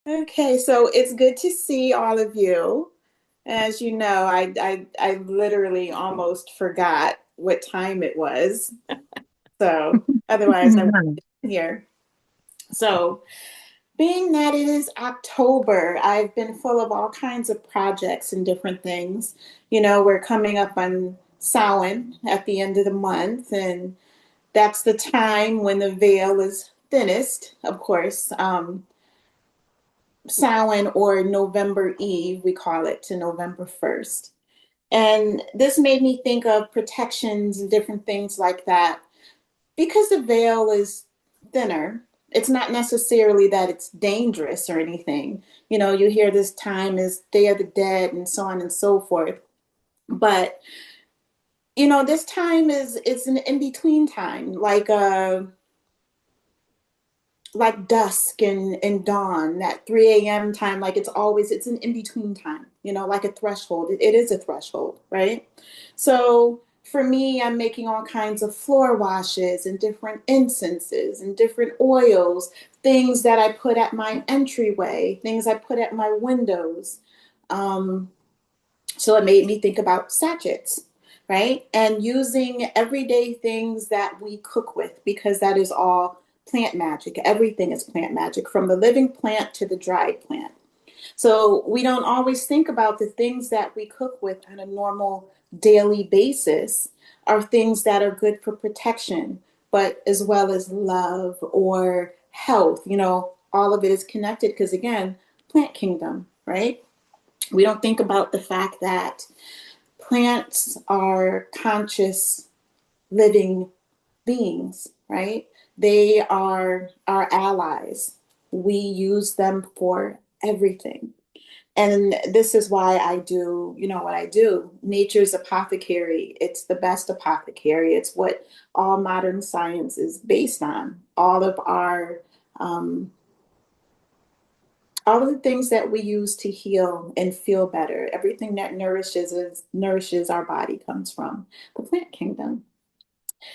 Okay, so it's good to see all of you. As you know, I literally almost forgot what time it was. So otherwise I would Mhm. be here. So being that it is October, I've been full of all kinds of projects and different things. You know, we're coming up on Samhain at the end of the month, and that's the time when the veil is thinnest, of course. Samhain or November Eve, we call it, to November 1st. And this made me think of protections and different things like that. Because the veil is thinner, it's not necessarily that it's dangerous or anything. You know, you hear this time is Day of the Dead and so on and so forth. But, you know, this time is an in-between time, like dusk and dawn, that 3 a.m. time, like it's an in-between time, you know, like a threshold. It is a threshold, right? So for me, I'm making all kinds of floor washes and different incenses and different oils, things that I put at my entryway, things I put at my windows. Um, so it made me think about sachets, right? And using everyday things that we cook with, because that is all plant magic. Everything is plant magic, from the living plant to the dried plant. So we don't always think about the things that we cook with on a normal daily basis are things that are good for protection, but as well as love or health. You know, all of it is connected because, again, plant kingdom, right? We don't think about the fact that plants are conscious living beings, right? They are our allies. We use them for everything. And this is why I do, you know, what I do. Nature's apothecary, it's the best apothecary. It's what all modern science is based on. Um, all of the things that we use to heal and feel better, everything that nourishes our body comes from the plant kingdom.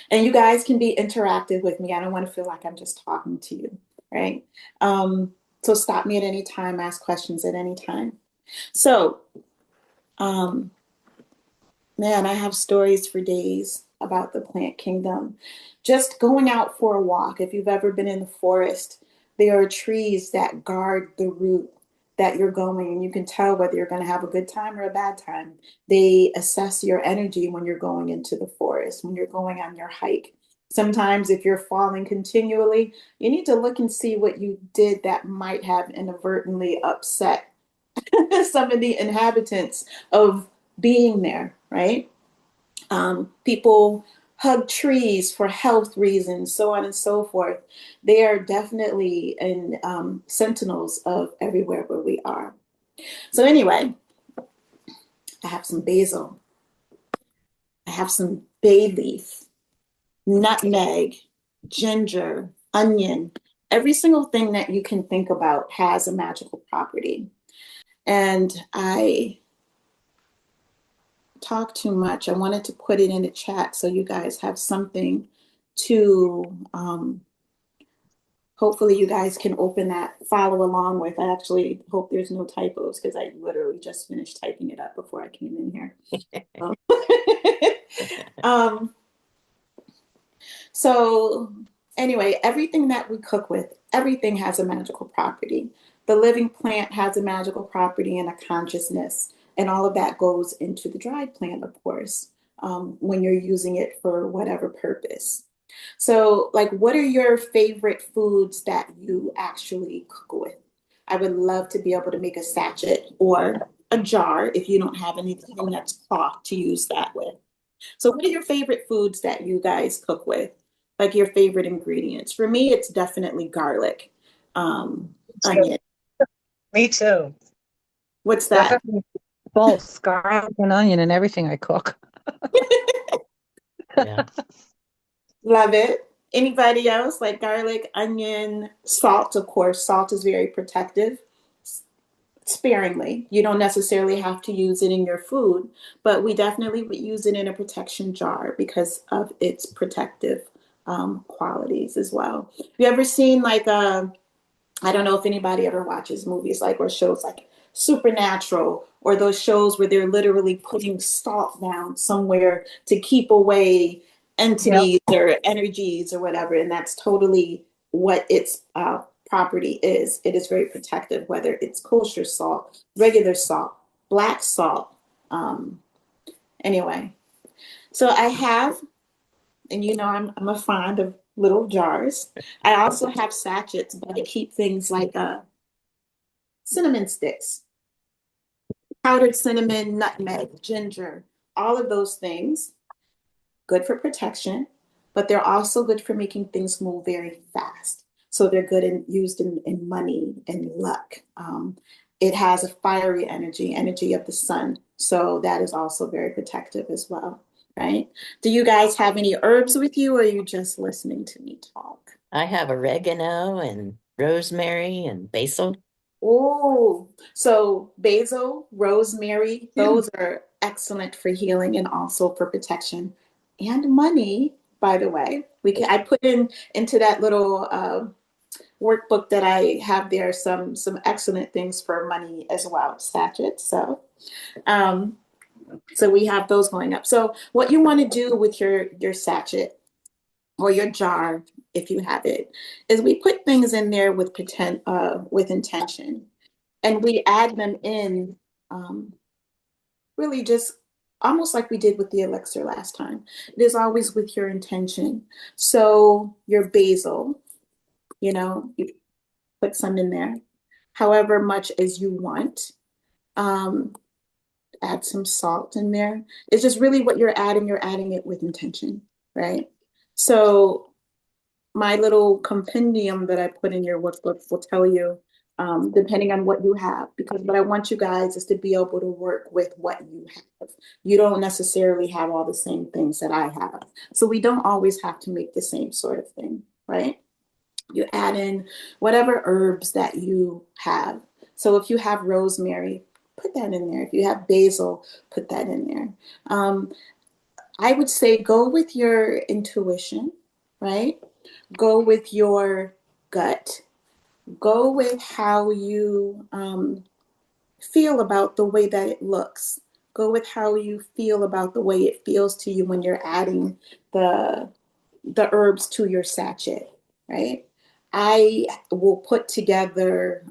And you guys can be interactive with me. I don't want to feel like I'm just talking to you, right? Um, so stop me at any time, ask questions at any time. So, um, man, I have stories for days about the plant kingdom. Just going out for a walk, if you've ever been in the forest, there are trees that guard the route that you're going, and you can tell whether you're going to have a good time or a bad time. They assess your energy when you're going into the forest, when you're going on your hike. Sometimes, if you're falling continually, you need to look and see what you did that might have inadvertently upset some of the inhabitants of being there, right? People hug trees for health reasons, so on and so forth. They are definitely in sentinels of everywhere where we are. So, anyway, I have some basil, I have some bay leaf, nutmeg, ginger, onion. Every single thing that you can think about has a magical property. And I talk too much. I wanted to put it in the chat so you guys have something to hopefully you guys can open that, follow along with. I actually hope there's no typos because I literally just finished typing it up before I came in here. So, um, so anyway, everything that we cook with, everything has a magical property. The living plant has a magical property and a consciousness, and all of that goes into the dried plant, of course, when you're using it for whatever purpose. So, like, what are your favorite foods that you actually cook with? I would love to be able to make a sachet or a jar if you don't have anything that's cloth to use that with. So, what are your favorite foods that you guys cook with? Like your favorite ingredients? For me, it's definitely garlic, So, onion. me too. What's that? Definitely both garlic and onion and everything I cook. Yeah. Love it. Anybody else like garlic, onion, salt? Of course, salt is very protective. Sparingly. You don't necessarily have to use it in your food, but we definitely would use it in a protection jar because of its protective qualities as well. Have you ever seen like I don't know if anybody ever watches movies like or shows like Supernatural or those shows where they're literally putting salt down somewhere to keep away Yep. entities or energies or whatever. And that's totally what its property is. It is very protective, whether it's kosher salt, regular salt, black salt. Um, anyway, so I have, and I'm a fond of little jars. I also have sachets, but I keep things like cinnamon sticks, powdered cinnamon, nutmeg, ginger, all of those things, good for protection, but they're also good for making things move very fast. So they're good and used in money and luck. It has a fiery energy of the sun. So that is also very protective as well, right? Do you guys have any herbs with you, or are you just listening to me talk? I have oregano and rosemary and basil. Oh, so basil, rosemary, those are excellent for healing and also for protection and money, by the way. I put into that little workbook that I have there some excellent things for money as well, sachets. Um, so we have those going up. So what you want to do with your sachet or your jar, if you have it, is we put things in there with intention, and we add them in, um, really just almost like we did with the elixir last time. It is always with your intention. So your basil, you put some in there, however much as you want. Um, Add some salt in there. It's just really what you're adding. You're adding it with intention, right? So my little compendium that I put in your workbook will tell you, depending on what you have, because what I want you guys is to be able to work with what you have. You don't necessarily have all the same things that I have. So we don't always have to make the same sort of thing, right? You add in whatever herbs that you have. So if you have rosemary, put that in there. If you have basil, put that in there. Um, I would say go with your intuition, right? Go with your gut. Go with how you feel about the way that it looks. Go with how you feel about the way it feels to you when you're adding the the herbs to your sachet, right? I will put together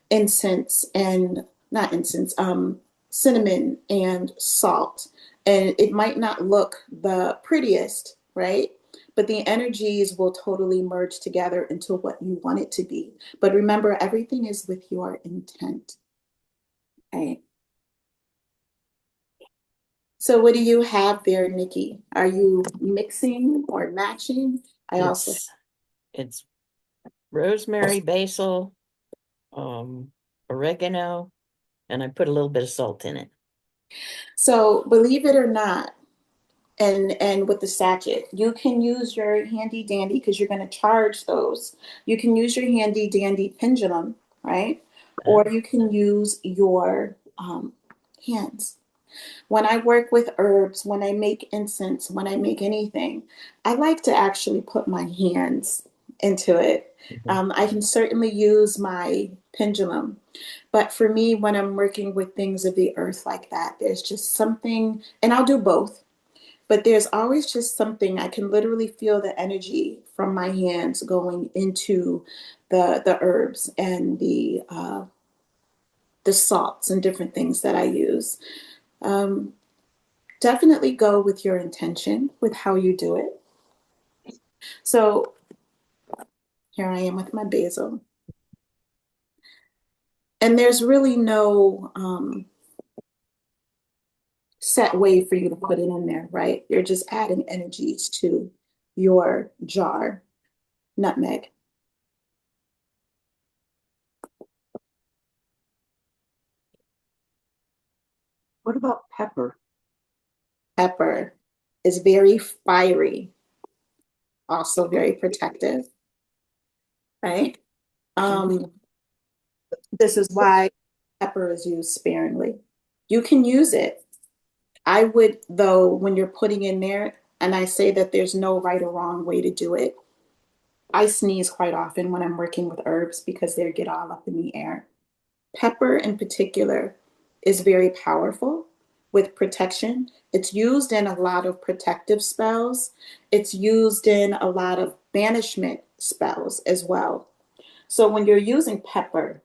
incense and not incense, cinnamon and salt. And it might not look the prettiest, right? But the energies will totally merge together into what you want it to be. But remember, everything is with your intent, right? So what do you have there, Nikki? Are you mixing or matching? I also It's it's rosemary, basil, um, oregano, and I put a little bit of salt in it. So believe it or not, and with the sachet, you can use your handy dandy because you're going to charge those. You can use your handy dandy pendulum, right? Or Uh, you can use your hands. When I work with herbs, when I make incense, when I make anything, I like to actually put my hands into it. mhm. I can certainly use my pendulum, but for me, when I'm working with things of the earth like that, there's just something, and I'll do both, but there's always just something. I can literally feel the energy from my hands going into the herbs and the salts and different things that I use. Um, Definitely go with your intention with how you do it. So here I am with my basil. And there's really no set way for you to put it in there, right? You're just adding energies to your jar. Nutmeg, What about pepper? pepper is very fiery, also very protective, right? Mhm. Um, this is why pepper is used sparingly. You can use it. I would, though, when you're putting in there, and I say that there's no right or wrong way to do it. I sneeze quite often when I'm working with herbs because they get all up in the air. Pepper in particular is very powerful with protection. It's used in a lot of protective spells. It's used in a lot of banishment spells as well. So when you're using pepper,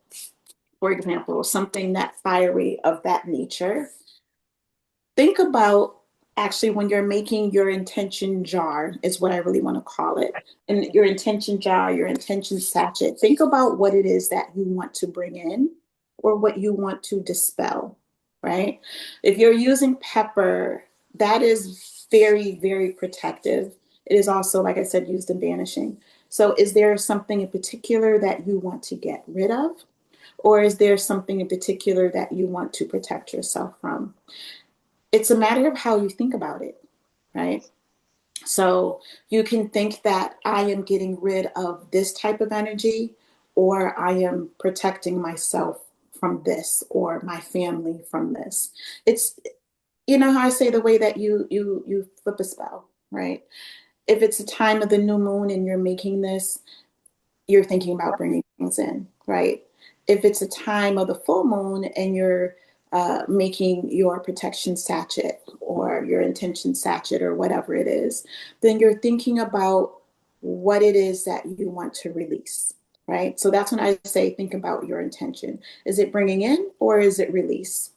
for example, something that fiery of that nature, think about actually when you're making your intention jar, is what I really want to call it. And your intention jar, your intention sachet, think about what it is that you want to bring in or what you want to dispel, right? If you're using pepper, that is very, very protective. It is also, like I said, used in banishing. So is there something in particular that you want to get rid of? Or is there something in particular that you want to protect yourself from? It's a matter of how you think about it, right? So you can think that I am getting rid of this type of energy, or I am protecting myself from this, or my family from this. It's, you know how I say, the way that you flip a spell, right? If it's a time of the new moon and you're making this, you're thinking about bringing things in, right? If it's a time of the full moon and you're making your protection sachet or your intention sachet or whatever it is, then you're thinking about what it is that you want to release, right? So that's when I say think about your intention. Is it bringing in or is it release,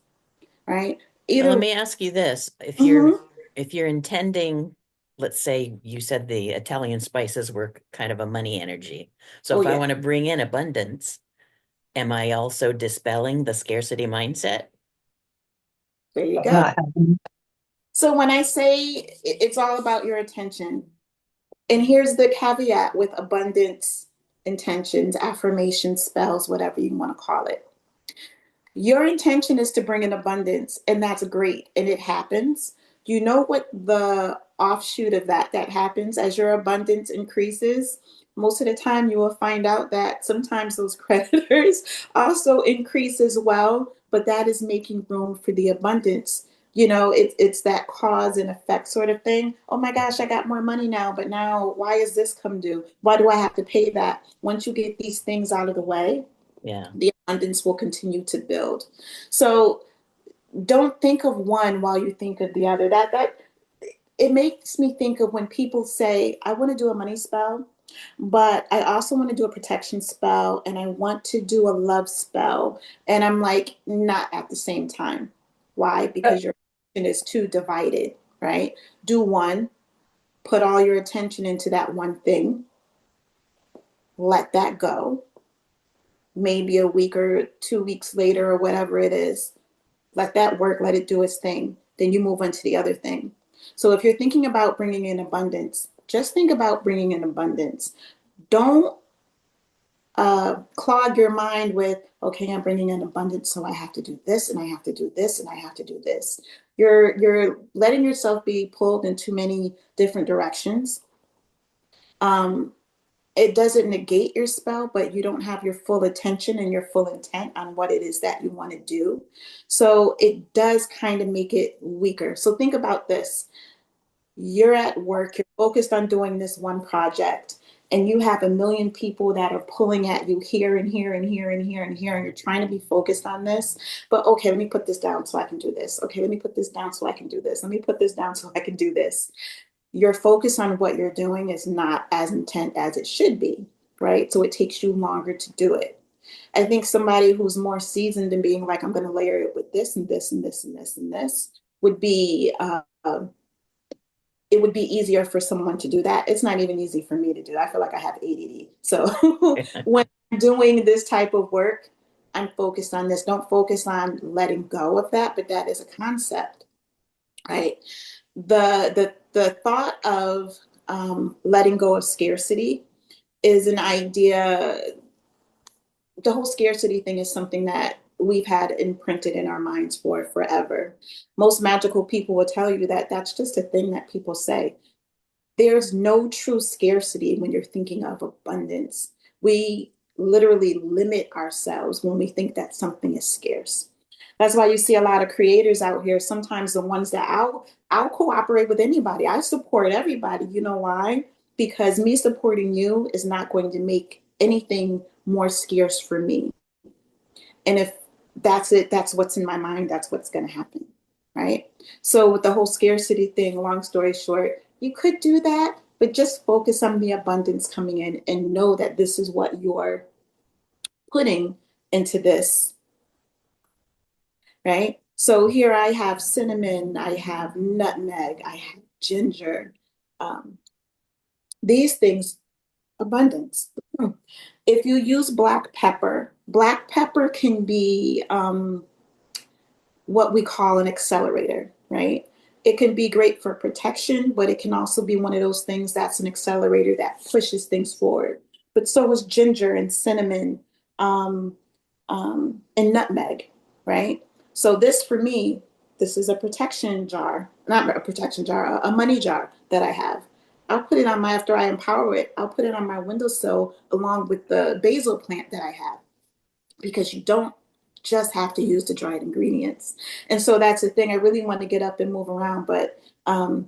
right? Now, let Either. me ask you this. Mhm. If you're intending, let's say you said the Italian spices were kind of a money energy. So Oh if I yeah, want to bring in abundance, am I also dispelling the scarcity mindset? there you go. Not having. So when I say it's all about your attention, and here's the caveat with abundance intentions, affirmations, spells, whatever you want to call it. Your intention is to bring in abundance, and that's great, and it happens. You know what the offshoot of that happens as your abundance increases? Most of the time, you will find out that sometimes those creditors also increase as well, but that is making room for the abundance. You know, it's that cause and effect sort of thing. Oh my gosh, I got more money now, but now why is this come due? Why do I have to pay that? Once you get these things out of the way, Yeah. the abundance will continue to build. So don't think of one while you think of the other. That it makes me think of when people say, I want to do a money spell, but I also want to do a protection spell and I want to do a love spell. And I'm like, not at the same time. Why? Because your attention is too divided, right? Do one, put all your attention into that one thing, let that go. Maybe a week or 2 weeks later or whatever it is, let that work, let it do its thing. Then you move on to the other thing. So if you're thinking about bringing in abundance, just think about bringing in abundance. Don't clog your mind with, okay, I'm bringing in abundance, so I have to do this and I have to do this and I have to do this. You're letting yourself be pulled in too many different directions. Um, it doesn't negate your spell, but you don't have your full attention and your full intent on what it is that you want to do. So it does kind of make it weaker. So think about this. You're at work, you're focused on doing this one project, and you have a million people that are pulling at you here and here and here and here and here, and you're trying to be focused on this. But okay, let me put this down so I can do this. Okay, let me put this down so I can do this. Let me put this down so I can do this. Your focus on what you're doing is not as intent as it should be, right? So it takes you longer to do it. I think somebody who's more seasoned in being like, I'm going to layer it with this and this and this and this and this would be, it would be easier for someone to do that. It's not even easy for me to do. I feel like I have ADD. So when I'm doing this type of work, I'm focused on this. Don't focus on letting go of that, but that is a concept, right? The thought of letting go of scarcity is an idea. The whole scarcity thing is something that we've had imprinted in our minds for forever. Most magical people will tell you that that's just a thing that people say. There's no true scarcity when you're thinking of abundance. We literally limit ourselves when we think that something is scarce. That's why you see a lot of creators out here. Sometimes the ones that I'll cooperate with anybody. I support everybody. You know why? because me supporting you is not going to make anything more scarce for me. And if that's it, that's what's in my mind, that's what's going to happen. Right. So with the whole scarcity thing, long story short, you could do that, but just focus on the abundance coming in and know that this is what you're putting into this. Right. So here I have cinnamon, I have nutmeg, I have ginger. Um, these things, abundance. If you use black pepper can be what we call an accelerator, right? It can be great for protection, but it can also be one of those things that's an accelerator that pushes things forward. But so is ginger and cinnamon um, and nutmeg, right? So this for me, this is a protection jar, not a protection jar, a money jar that I have. I'll put it on my, after I empower it, I'll put it on my windowsill along with the basil plant that I have, because you don't just have to use the dried ingredients. And so that's the thing. I really want to get up and move around, but I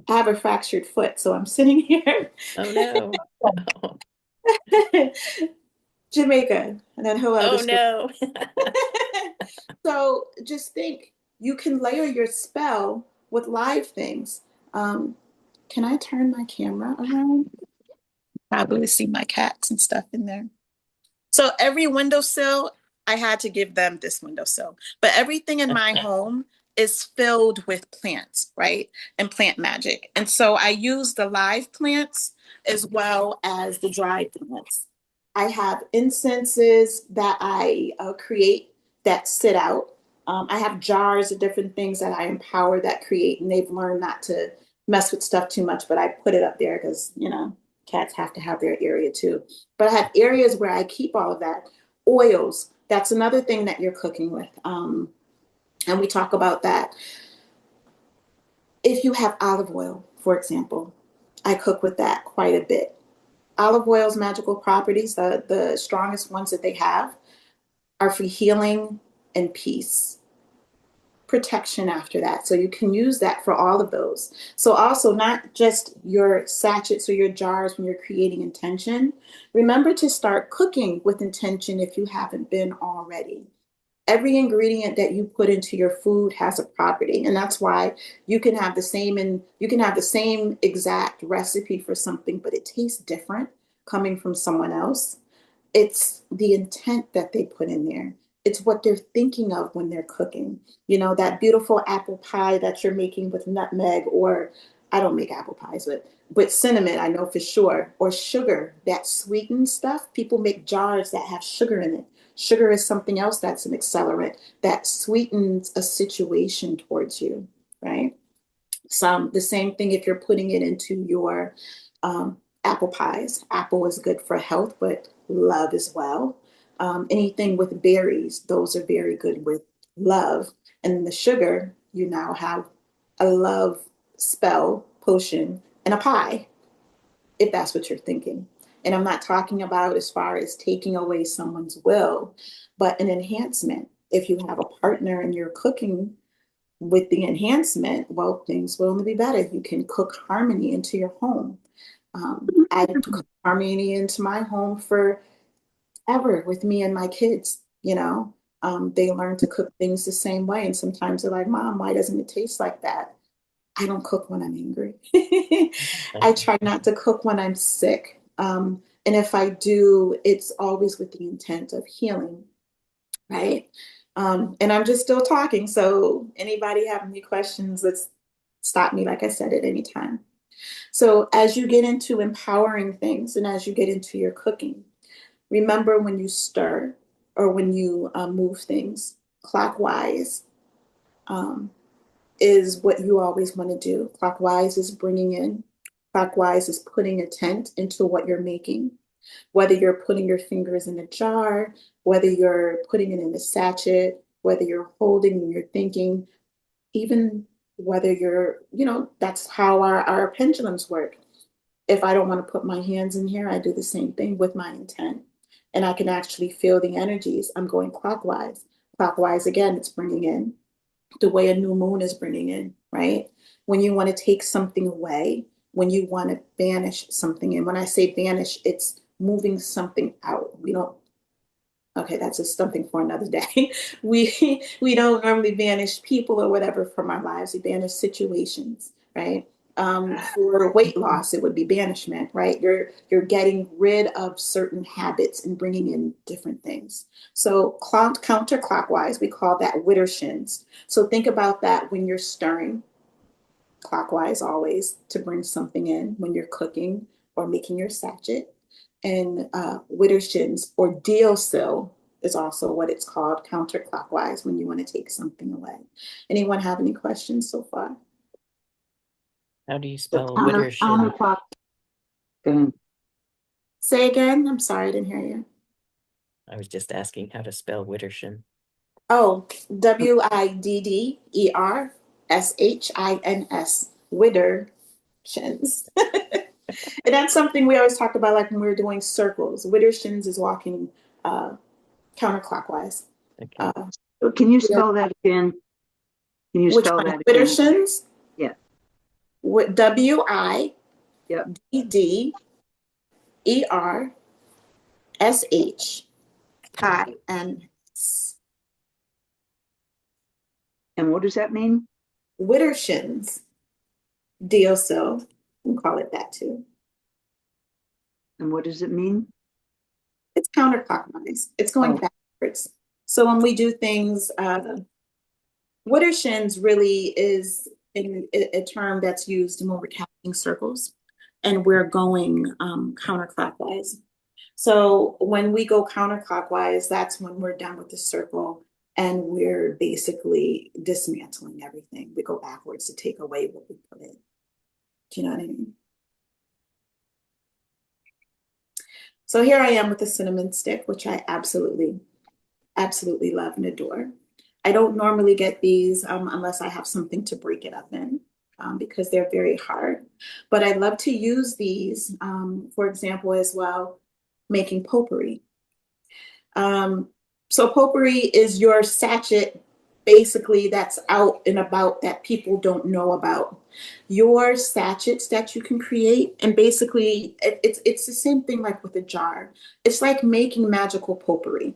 have a fractured foot. So I'm sitting here. Oh, no. Jamaica. And then who Oh, else? no. So just think, you can layer your spell with live things. Can I turn my camera around? Probably see my cats and stuff in there. So every windowsill, I had to give them this windowsill, but everything in my home is filled with plants, right? And plant magic. And so I use the live plants as well as the dried plants. I have incenses that I create that sit out. I have jars of different things that I empower that create, and they've learned not to mess with stuff too much, but I put it up there because, you know, cats have to have their area too. But I have areas where I keep all of that. Oils, that's another thing that you're cooking with. And we talk about that. If you have olive oil, for example, I cook with that quite a bit. Olive oil's magical properties, the strongest ones that they have, are for healing and peace, protection after that. So you can use that for all of those. So also not just your sachets or your jars when you're creating intention. Remember to start cooking with intention if you haven't been already. Every ingredient that you put into your food has a property, and that's why you can have the same exact recipe for something, but it tastes different coming from someone else. It's the intent that they put in there. It's what they're thinking of when they're cooking. You know, that beautiful apple pie that you're making with nutmeg, or I don't make apple pies, but cinnamon, I know for sure, or sugar, that sweetened stuff. People make jars that have sugar in it. Sugar is something else that's an accelerant that sweetens a situation towards you, right? The same thing if you're putting it into your apple pies. Apple is good for health, but love as well. Anything with berries, those are very good with love. And the sugar, you now have a love spell, potion, and a pie, if that's what you're thinking. And I'm not talking about as far as taking away someone's will, but an enhancement. If you have a partner and you're cooking with the enhancement, well, things will only be better. You can cook harmony into your home. I took harmony into my home forever with me and my kids, you know. They learn to cook things the same way. And sometimes they're like, Mom, why doesn't it taste like that? I don't cook when I'm angry. I try not to cook when I'm sick. And if I do, it's always with the intent of healing, right? And I'm just still talking. So anybody have any questions, let's stop me, like I said, at any time. So as you get into empowering things and as you get into your cooking, remember when you stir or when you move things clockwise, is what you always want to do. Clockwise is bringing in, clockwise is putting a tent into what you're making. Whether you're putting your fingers in a jar, whether you're putting it in a sachet, whether you're holding and you're thinking, even whether you're, you know, that's how our pendulums work. If I don't want to put my hands in here, I do the same thing with my intent. And I can actually feel the energies. I'm going clockwise. Clockwise, again, it's bringing in the way a new moon is bringing in, right? When you want to take something away, when you want to banish something. And when I say banish, it's moving something out. We don't, okay, that's just something for another day. We don't normally banish people or whatever from our lives. We banish situations, right? For weight loss, it would be banishment, right? You're getting rid of certain habits and bringing in different things. So counterclockwise, we call that widdershins. So think about that when you're stirring clockwise always to bring something in when you're cooking or making your sachet. And widdershins or deal sill is also what it's called, counterclockwise, when you want to take something away. Anyone have any questions so far? How do you So spell widdershin? counterclock. Then Say again. I'm sorry, I didn't hear you. I was just asking how to spell widdershin. Oh, Widdershins, widdershins. And that's something we always talk about, like when we were doing circles. Widdershins is walking counterclockwise. Okay. can you spell that again? Can you Which spell one? that again? Widdershins? Yeah. WIDDERSHINS. Yep. And what does that mean? Widdershins. Deal so. We call it that too. And what does it mean? It's counterclockwise. It's going Oh. backwards. So when we do things, widdershins really is a term that's used when we're counting circles and we're going counterclockwise. So when we go counterclockwise, that's when we're done with the circle and we're basically dismantling everything. We go backwards to take away what we put in. Do you know what I mean? So here I am with the cinnamon stick, which I absolutely love and adore. I don't normally get these unless I have something to break it up in because they're very hard. But I love to use these, for example, as well, making potpourri. So potpourri is your sachet, basically, that's out and about that people don't know about. Your sachets that you can create, and basically it's the same thing like with a jar. It's like making magical potpourri.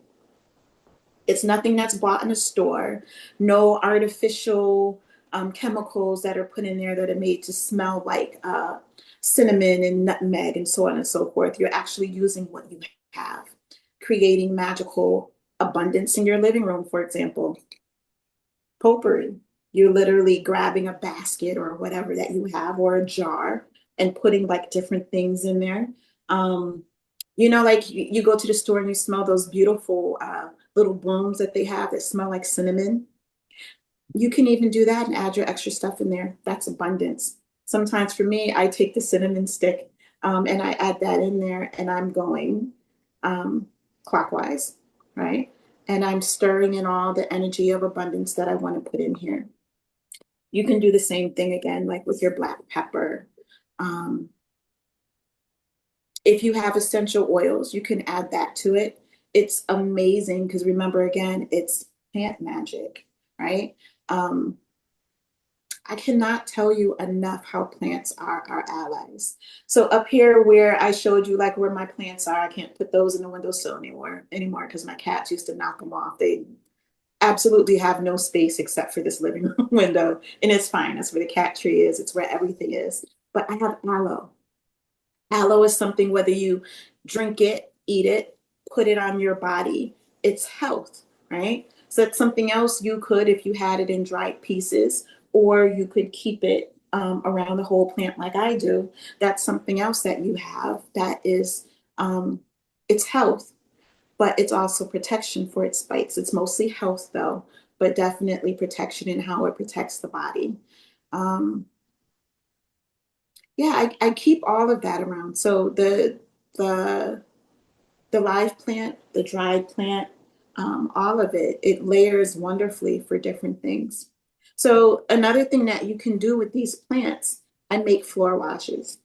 It's nothing that's bought in a store, no artificial chemicals that are put in there that are made to smell like cinnamon and nutmeg and so on and so forth. You're actually using what you have, creating magical abundance in your living room, for example. Potpourri. You're literally grabbing a basket or whatever that you have or a jar and putting like different things in there. Like you go to the store and you smell those beautiful little blooms that they have that smell like cinnamon. You can even do that and add your extra stuff in there. That's abundance. Sometimes for me, I take the cinnamon stick and I add that in there and I'm going clockwise, right? And I'm stirring in all the energy of abundance that I want to put in here. You can do the same thing again, like with your black pepper. If you have essential oils, you can add that to it. It's amazing because remember, again, it's plant magic, right? I cannot tell you enough how plants are our allies. So up here where I showed you like where my plants are, I can't put those in the windowsill anymore because my cats used to knock them off. They absolutely have no space except for this living room window. And it's fine. That's where the cat tree is. It's where everything is. But I have aloe. Aloe is something, whether you drink it, eat it, put it on your body, it's health, right? So that's something else you could, if you had it in dried pieces, or you could keep it around the whole plant like I do. That's something else that you have that is, it's health, but it's also protection for its spites. It's mostly health though, but definitely protection in how it protects the body. Yeah, I keep all of that around. So the live plant, the dried plant, all of it, it layers wonderfully for different things. So another thing that you can do with these plants, I make floor washes.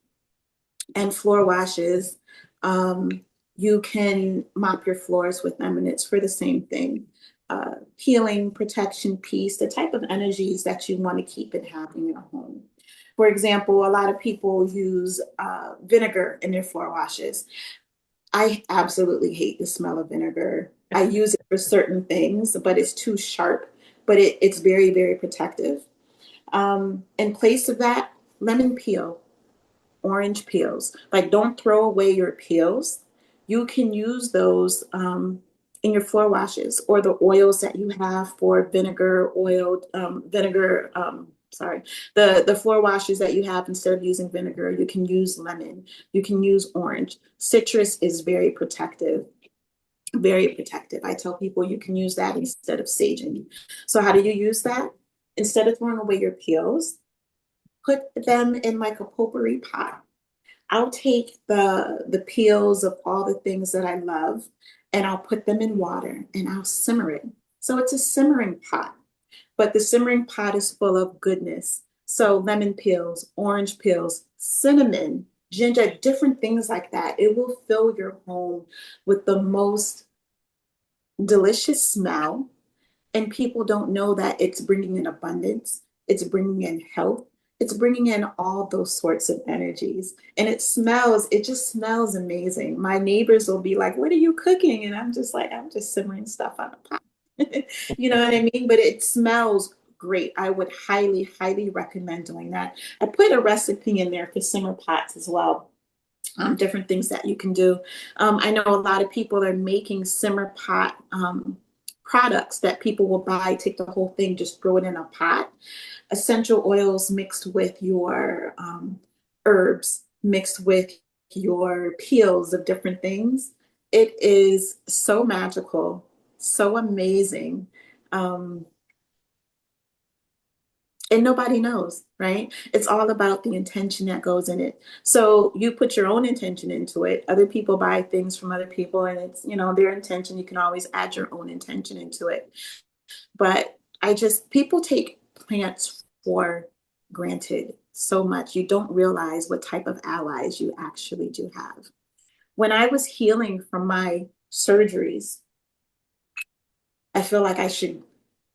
And floor washes, you can mop your floors with them, and it's for the same thing. Healing, protection, peace, the type of energies that you want to keep and have in your home. For example, a lot of people use vinegar in their floor washes. I absolutely hate the smell of vinegar. I use it for certain things, but it's too sharp, but it's very, very protective. In place of that, lemon peel, orange peels. Like, don't throw away your peels. You can use those in your floor washes or the oils that you have for vinegar, sorry, the floor washes that you have instead of using vinegar. You can use lemon. You can use orange. Citrus is very protective. Very protective. I tell people you can use that instead of saging. So how do you use that? Instead of throwing away your peels, put them in like a potpourri pot. I'll take the peels of all the things that I love and I'll put them in water and I'll simmer it. So it's a simmering pot, but the simmering pot is full of goodness. So lemon peels, orange peels, cinnamon, ginger, different things like that. It will fill your home with the most delicious smell, and people don't know that it's bringing in abundance, it's bringing in health, it's bringing in all those sorts of energies. And it just smells amazing. My neighbors will be like, "What are you cooking?" And I'm just like, "I'm just simmering stuff on a pot." You know what I mean? But it smells great. I would highly, highly recommend doing that. I put a recipe in there for simmer pots as well. Different things that you can do. I know a lot of people are making simmer pot products that people will buy, take the whole thing, just throw it in a pot. Essential oils mixed with your herbs, mixed with your peels of different things. It is so magical, so amazing. Um, and nobody knows, right? It's all about the intention that goes in it. So you put your own intention into it. Other people buy things from other people, and it's, their intention. You can always add your own intention into it. But people take plants for granted so much. You don't realize what type of allies you actually do have. When I was healing from my surgeries, I feel like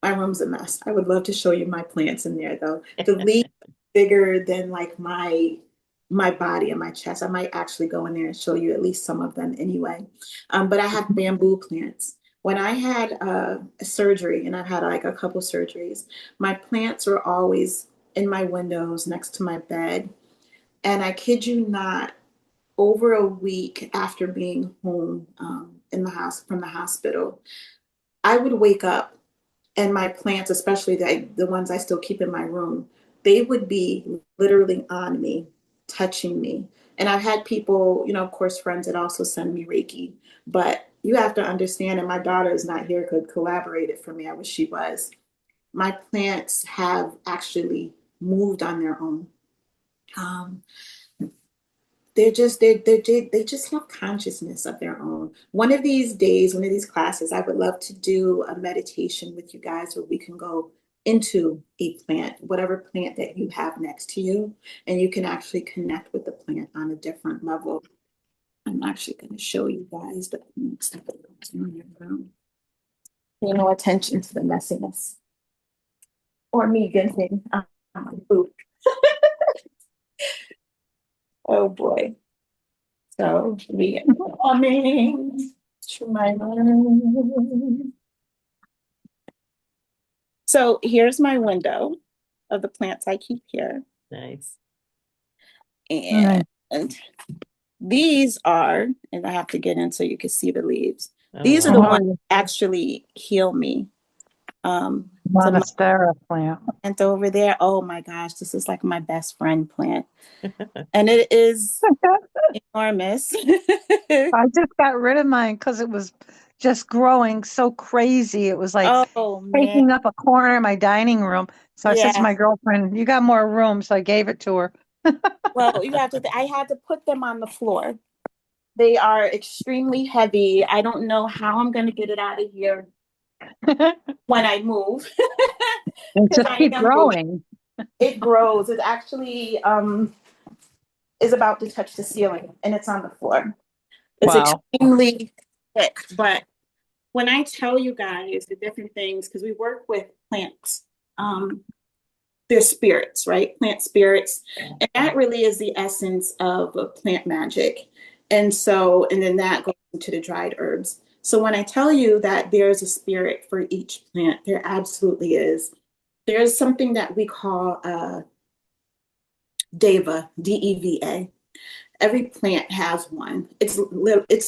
my room's a mess. I would love to show you my plants in there though. The leaves bigger than like my body and my chest. I might actually go in there and show you at least some of them anyway. But I have bamboo plants. When I had a surgery, and I've had like a couple surgeries, my plants were always in my windows next to my bed. And I kid you not, over a week after being home in the house from the hospital, I would wake up and my plants, especially the ones I still keep in my room, they would be literally on me, touching me. And I've had people, of course, friends that also send me Reiki. But you have to understand, and my daughter is not here, could collaborate it for me. I wish she was. My plants have actually moved on their own. Um, they just have consciousness of their own. One of these days, one of these classes, I would love to do a meditation with you guys where we can go into a plant, whatever plant that you have next to you, and you can actually connect with the plant on a different level. I'm actually going to show you guys the plants that goes in your room. Pay no attention to the messiness or me getting on my boot. Oh boy. So we are coming to my room. So here's my window of the plants I keep here. Nice. And these are, and I have to get in so you can see the leaves. Oh, These are the wow. ones that actually heal me. The Monstera plant. plant over there, oh my gosh, this is like my best friend plant. And it is enormous. I just got rid of mine because it was just growing so crazy. It was like Oh man. taking up a corner of my dining room. So I said to Yeah. my girlfriend, "You got more room." So I gave it to her. Well, I had to put them on the floor. They are extremely heavy. I don't know how I'm going to get it out of here when I move. And Because just I keep am moving. growing. It grows. It actually is about to touch the ceiling and it's on the floor. It's Wow. extremely thick. But when I tell you guys the different things, because we work with plants, they're spirits, right? Plant spirits. And that really is the essence of plant magic. And so, and then that goes into the dried herbs. So when I tell you that there's a spirit for each plant, there absolutely is. There's something that we call Deva, Deva. Every plant has one. It's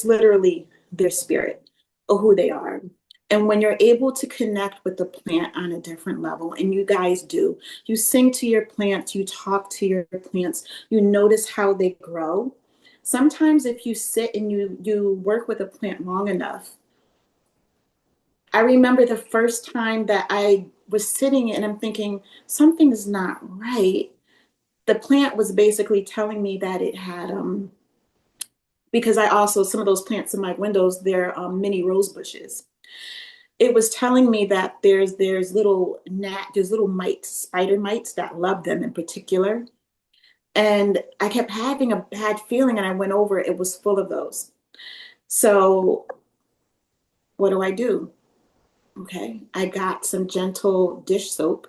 literally their spirit or who they are. And when you're able to connect with the plant on a different level, and you guys do, you sing to your plants, you talk to your plants, you notice how they grow. Sometimes if you sit and you work with a plant long enough, I remember the first time that I was sitting and I'm thinking, something is not right. The plant was basically telling me that it had because I also, some of those plants in my windows, they're mini rose bushes. It was telling me that there's little mites, spider mites that love them in particular. And I kept having a bad feeling and I went over, it was full of those. So what do? Okay, I got some gentle dish soap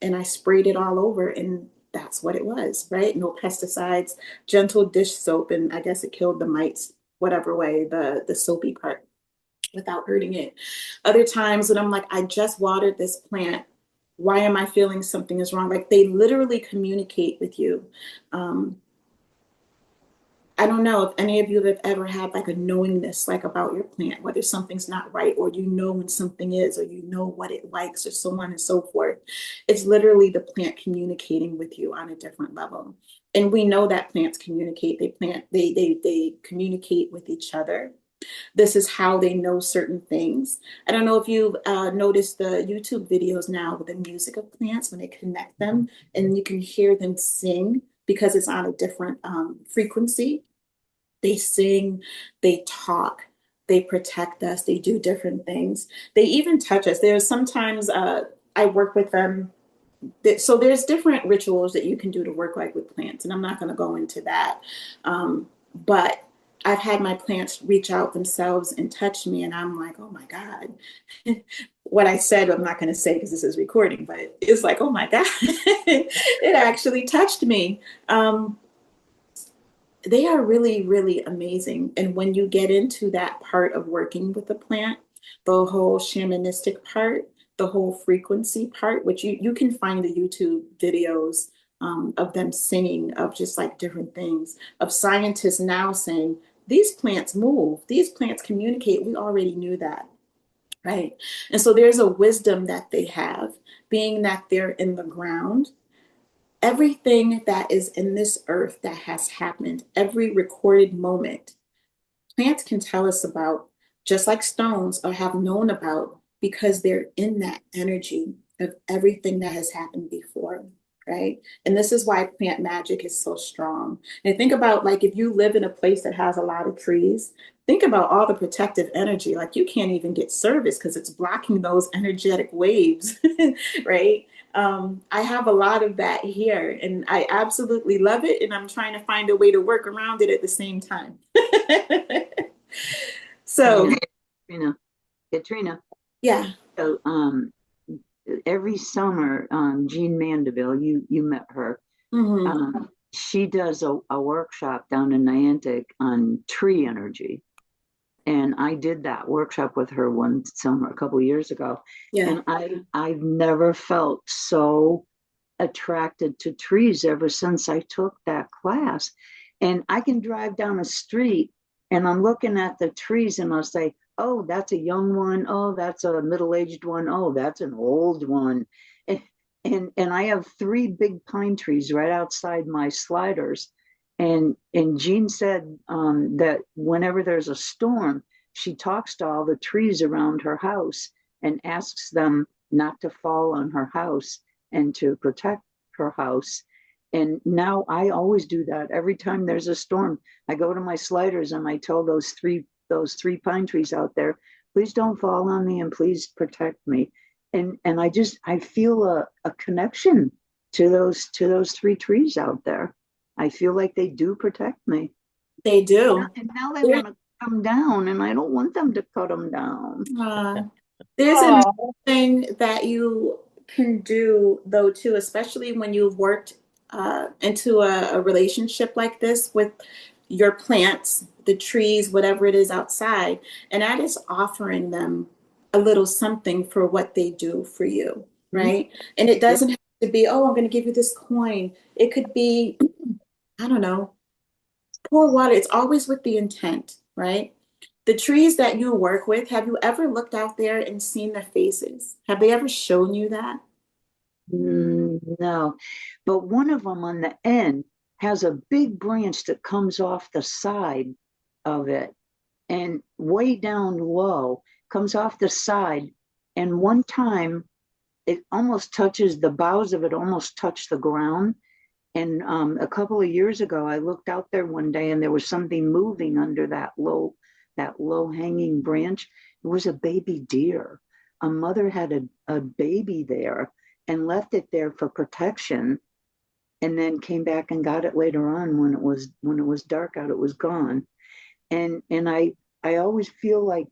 and I sprayed it all over, and that's what it was, right? No pesticides, gentle dish soap, and I guess it killed the mites, whatever way, the soapy part, without hurting it. Other times when I'm like, I just watered this plant. Why am I feeling something is wrong? Like they literally communicate with you. Um, I don't know if any of you have ever had like a knowingness like about your plant, whether something's not right, or you know when something is, or you know what it likes, or so on and so forth. It's literally the plant communicating with you on a different level. And we know that plants communicate. They communicate with each other. This is how they know certain things. I don't know if you've noticed the YouTube videos now with the music of plants when they connect them and you can hear them sing because it's on a different frequency. They sing, they talk, they protect us, they do different things. They even touch us. There's sometimes I work with them. So there's different rituals that you can do to work like with plants, and I'm not going to go into that. But I've had my plants reach out themselves and touch me, and I'm like, oh my God. What I said, I'm not going to say because this is recording, but it's like, oh my God, it actually touched me. They are really, really amazing. And when you get into that part of working with the plant, the whole shamanistic part, the whole frequency part, which you can find the YouTube videos of them singing of just like different things, of scientists now saying, these plants move, these plants communicate. We already knew that. Right. And so there's a wisdom that they have, being that they're in the ground. Everything that is in this earth that has happened, every recorded moment, plants can tell us about, just like stones, or have known about, because they're in that energy of everything that has happened before, right? And this is why plant magic is so strong. And think about, like, if you live in a place that has a lot of trees, think about all the protective energy. Like, you can't even get service because it's blocking those energetic waves, right? I have a lot of that here, and I absolutely love it. And I'm trying to find a way to work around it at the same time. So, Catrina. yeah. So, every summer, Jean Mandeville, you met her. Mm-hmm. She does a workshop down in Niantic on tree energy. And I did that workshop with her one summer a couple of years ago. Yeah. And I've never felt so attracted to trees ever since I took that class. And I can drive down a street and I'm looking at the trees and I'll say, oh, that's a young one. Oh, that's a middle-aged one. Oh, that's an old one. And I have 3 big pine trees right outside my sliders. And Jean said that whenever there's a storm, she talks to all the trees around her house and asks them not to fall on her house and to protect her house. And now I always do that. Every time there's a storm, I go to my sliders and I tell those three pine trees out there, please don't fall on me and please protect me. And I feel a connection to those 3 trees out there. I feel like they do protect me. They do. And now they want to come down, and I don't want them to cut them down. There's another thing that you can do though too, especially when you've worked into a relationship like this with your plants, the trees, whatever it is outside, and that is offering them a little something for what they do for you, Mhm. right? And it Yep. doesn't have to be, oh, I'm going to give you this coin. It could be, I don't know, pour water. It's always with the intent, right? The trees that you work with, have you ever looked out there and seen their faces? Have they ever shown you that? No, but one of them on the end has a big branch that comes off the side of it and way down low, comes off the side. And one time it almost touches the boughs of it, almost touch the ground. And a couple of years ago, I looked out there one day and there was something moving under that low hanging branch. It was a baby deer. A mother had a baby there and left it there for protection, and then came back and got it later on when it was dark out. It was gone. And I always feel like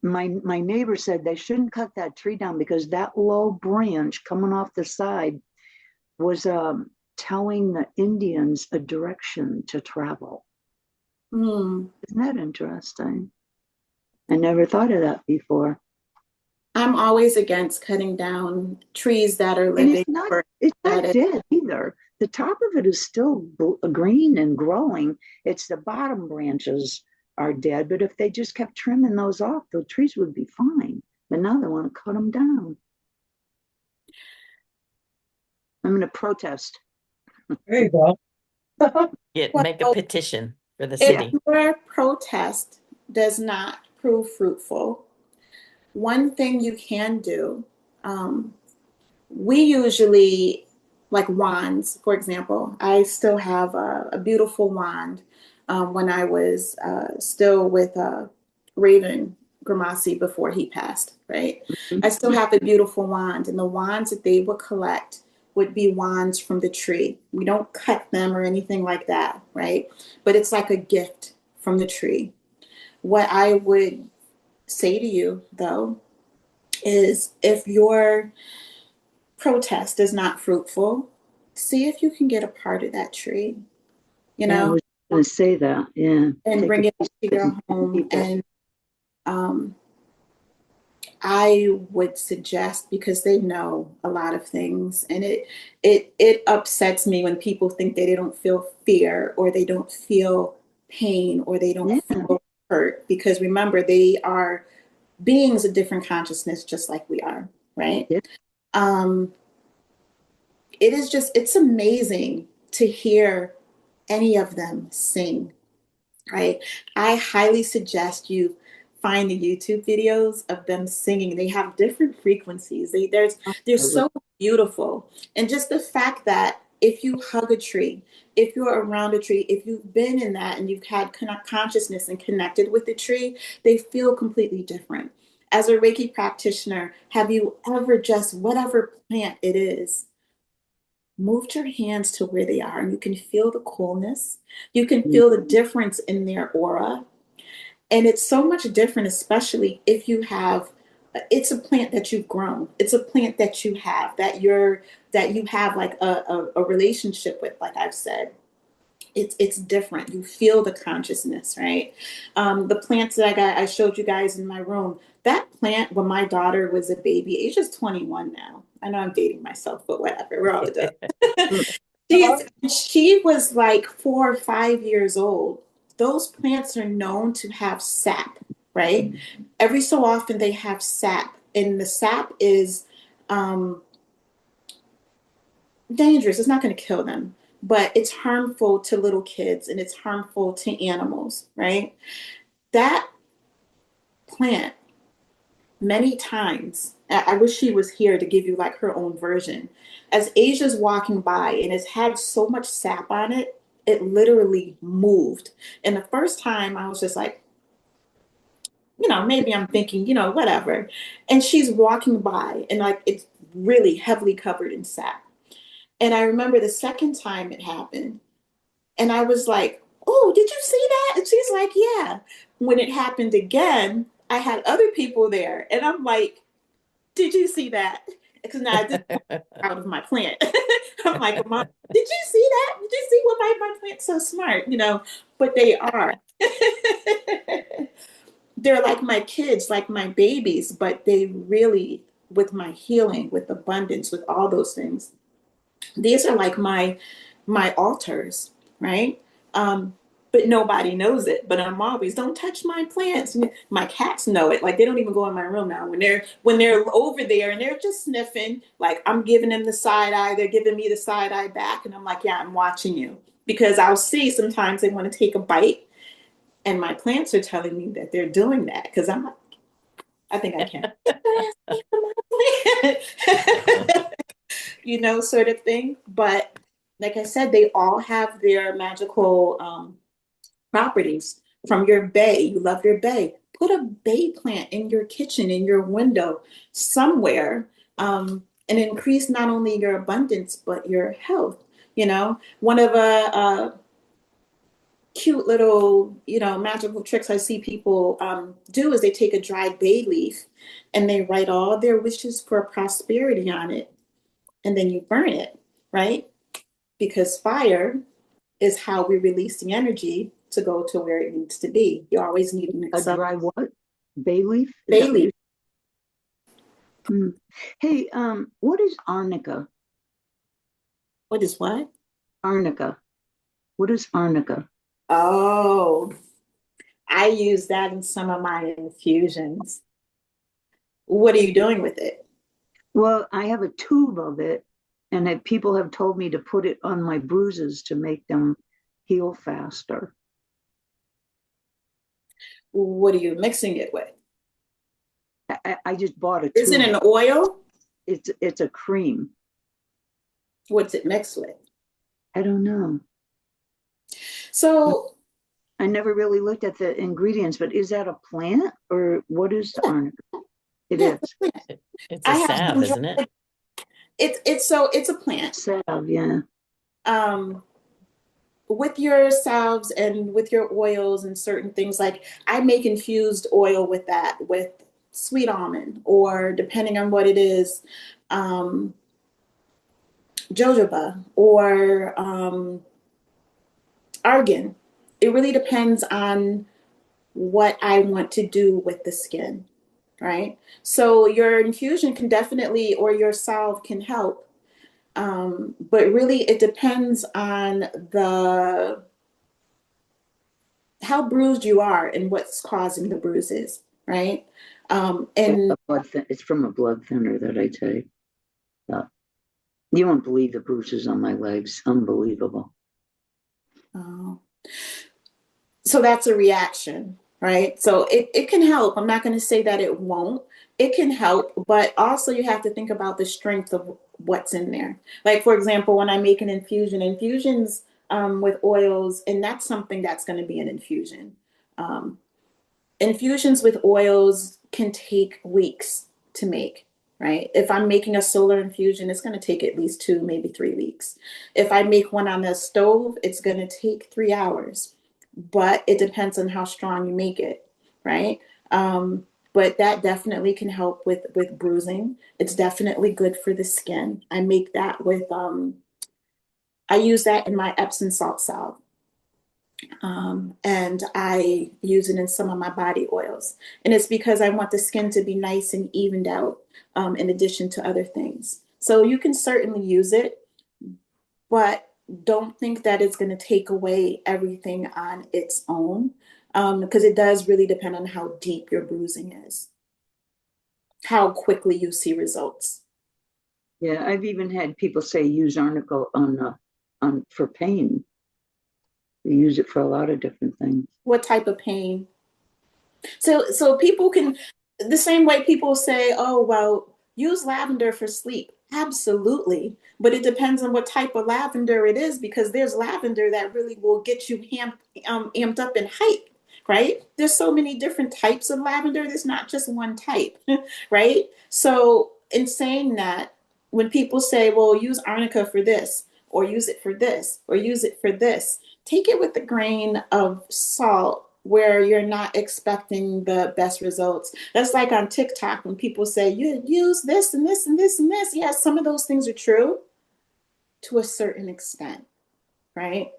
my neighbor said they shouldn't cut that tree down because that low branch coming off the side was telling the Indians a direction to travel. Hmm. Isn't that interesting? I never thought of that before. I'm always against cutting down trees that are And living or it's not that dead either. The top of it is still green and growing. It's the bottom branches are dead, but if they just kept trimming those off, the trees would be fine. But now they want to cut them down. I'm going to protest. There you go. Make a well, petition for the if Yeah. city. your protest does not prove fruitful, one thing you can do, um, we usually, like wands, for example, I still have a beautiful wand when I was still with Raven Gramassi before he passed, right? I still have a beautiful wand, and the wands that they would collect would be wands from the tree. We don't cut them or anything like that, right? But it's like a gift from the tree. What I would say to you, though, is if your protest is not fruitful, see if you can get a part of that tree, you Yeah, I know, was going to say that. Yeah. and Take a bring it piece to of it your and home. keep it. And um, I would suggest, because they know a lot of things, and it upsets me when people think that they don't feel fear or they don't feel pain or they don't Yeah. feel hurt, because remember, they are beings of different consciousness just like we are, right? Yeah. Um, it's amazing to hear any of them sing, right? I highly suggest you find the YouTube videos of them singing. They have different frequencies. They're so beautiful. And just the fact that if you hug a tree, if you're around a tree, if you've been in that and you've had consciousness and connected with the tree, they feel completely different. As a Reiki practitioner, have you ever just, whatever plant it is, moved your hands to where they are and you can feel the coolness? You can feel the difference in their aura. And it's so much different, especially if you have, it's a plant that you've grown. It's a plant that you have, that you have like a relationship with, like I've said. It's different. You feel the consciousness, right? The plants that I showed you guys in my room, that plant when my daughter was a baby, age is 21 now. I know I'm dating myself, but whatever. We're all adults. She was like 4 or 5 years old. Those plants are known to have sap, right? Every so often they have sap, and the sap is um, dangerous. It's not going to kill them, but it's harmful to little kids and it's harmful to animals, right? That plant, many times, I wish she was here to give you like her own version. As Asia's walking by and it's had so much sap on it, it literally moved. And the first time I was just like, maybe I'm thinking, whatever. And she's walking by and like it's really heavily covered in sap. And I remember the second time it happened, and I was like, oh, did you see that? And she's like, yeah. When it happened again, I had other people there. And I'm like, did you see that? because now I just out of my plant. I'm like, Mom, did you see that? Did you see what my plant's so smart? But they are. They're like my kids, like my babies, but they really, with my healing, with abundance, with all those things, these are like my altars, right? But nobody knows it. But I'm always, don't touch my plants. My cats know it. Like they don't even go in my room now. When they're over there and they're just sniffing, like I'm giving them the side eye, they're giving me the side eye back, and I'm like, yeah, I'm watching you, because I'll see sometimes they want to take a bite, and my plants are telling me that they're doing that because I'm like, I think I can. Sort of thing. But like I said, they all have their magical properties. From your bay, you love your bay. Put a bay plant in your kitchen, in your window, somewhere, and increase not only your abundance but your health. One of a cute little, magical tricks I see people do is they take a dried bay leaf and they write all their wishes for prosperity on it, and then you burn it, right? Because fire is how we release the energy to go to where it needs to be. You always need to A mix up dry what? Bay leaf? Is bay that what leaf. Hey, what is arnica? What is what? Arnica. What is arnica? Oh, I use that in some of my infusions. What are you doing with it? Well, I have a tube of it, and people have told me to put it on my bruises to make them heal faster. What are you mixing it with? I just bought a Is it tube. an oil? It's a cream. What's it mixed with? I don't know. So, I never really looked at the ingredients, but is that a plant or what is the arnica? It yeah, is. It's I a have salve, some isn't it? it's a plant. Salve, yeah. Um, with your salves and with your oils and certain things, like I make infused oil with that, with sweet almond, or depending on what it is, um, jojoba or argan. It really depends on what I want to do with the skin, right? So your infusion can definitely, or your salve can help. But really it depends on the how bruised you are and what's causing the bruises, right? And It's from a blood thinner that I take. You won't believe the bruises on my legs. Unbelievable. uh, so that's a reaction, right? So it can help. I'm not going to say that it won't. It can help, but also you have to think about the strength of what's in there. Like, for example, when I make an infusion, infusions with oils, and that's something that's going to be an infusion. Um, Infusions with oils can take weeks to make, right? If I'm making a solar infusion, it's going to take at least 2, maybe 3 weeks. If I make one on the stove, it's going to take 3 hours, but it depends on how strong you make it, right? But that definitely can help with bruising. It's definitely good for the skin. I make that with I use that in my Epsom salt salve. And I use it in some of my body oils. And it's because I want the skin to be nice and evened out, in addition to other things. So you can certainly use it, but don't think that it's going to take away everything on its own, because it does really depend on how deep your bruising is, how quickly you see results. Yeah, I've even had people say use arnica on for pain. You use it for a lot of different things. What type of pain? So people can, the same way people say, oh, well, use lavender for sleep. Absolutely. But it depends on what type of lavender it is, because there's lavender that really will get you amped up and hype, right? There's so many different types of lavender. There's not just one type, right? So in saying that, when people say, well, use arnica for this, or use it for this, or use it for this, take it with a grain of salt where you're not expecting the best results. That's like on TikTok when people say, you use this and this and this and this. Yes, some of those things are true to a certain extent, right?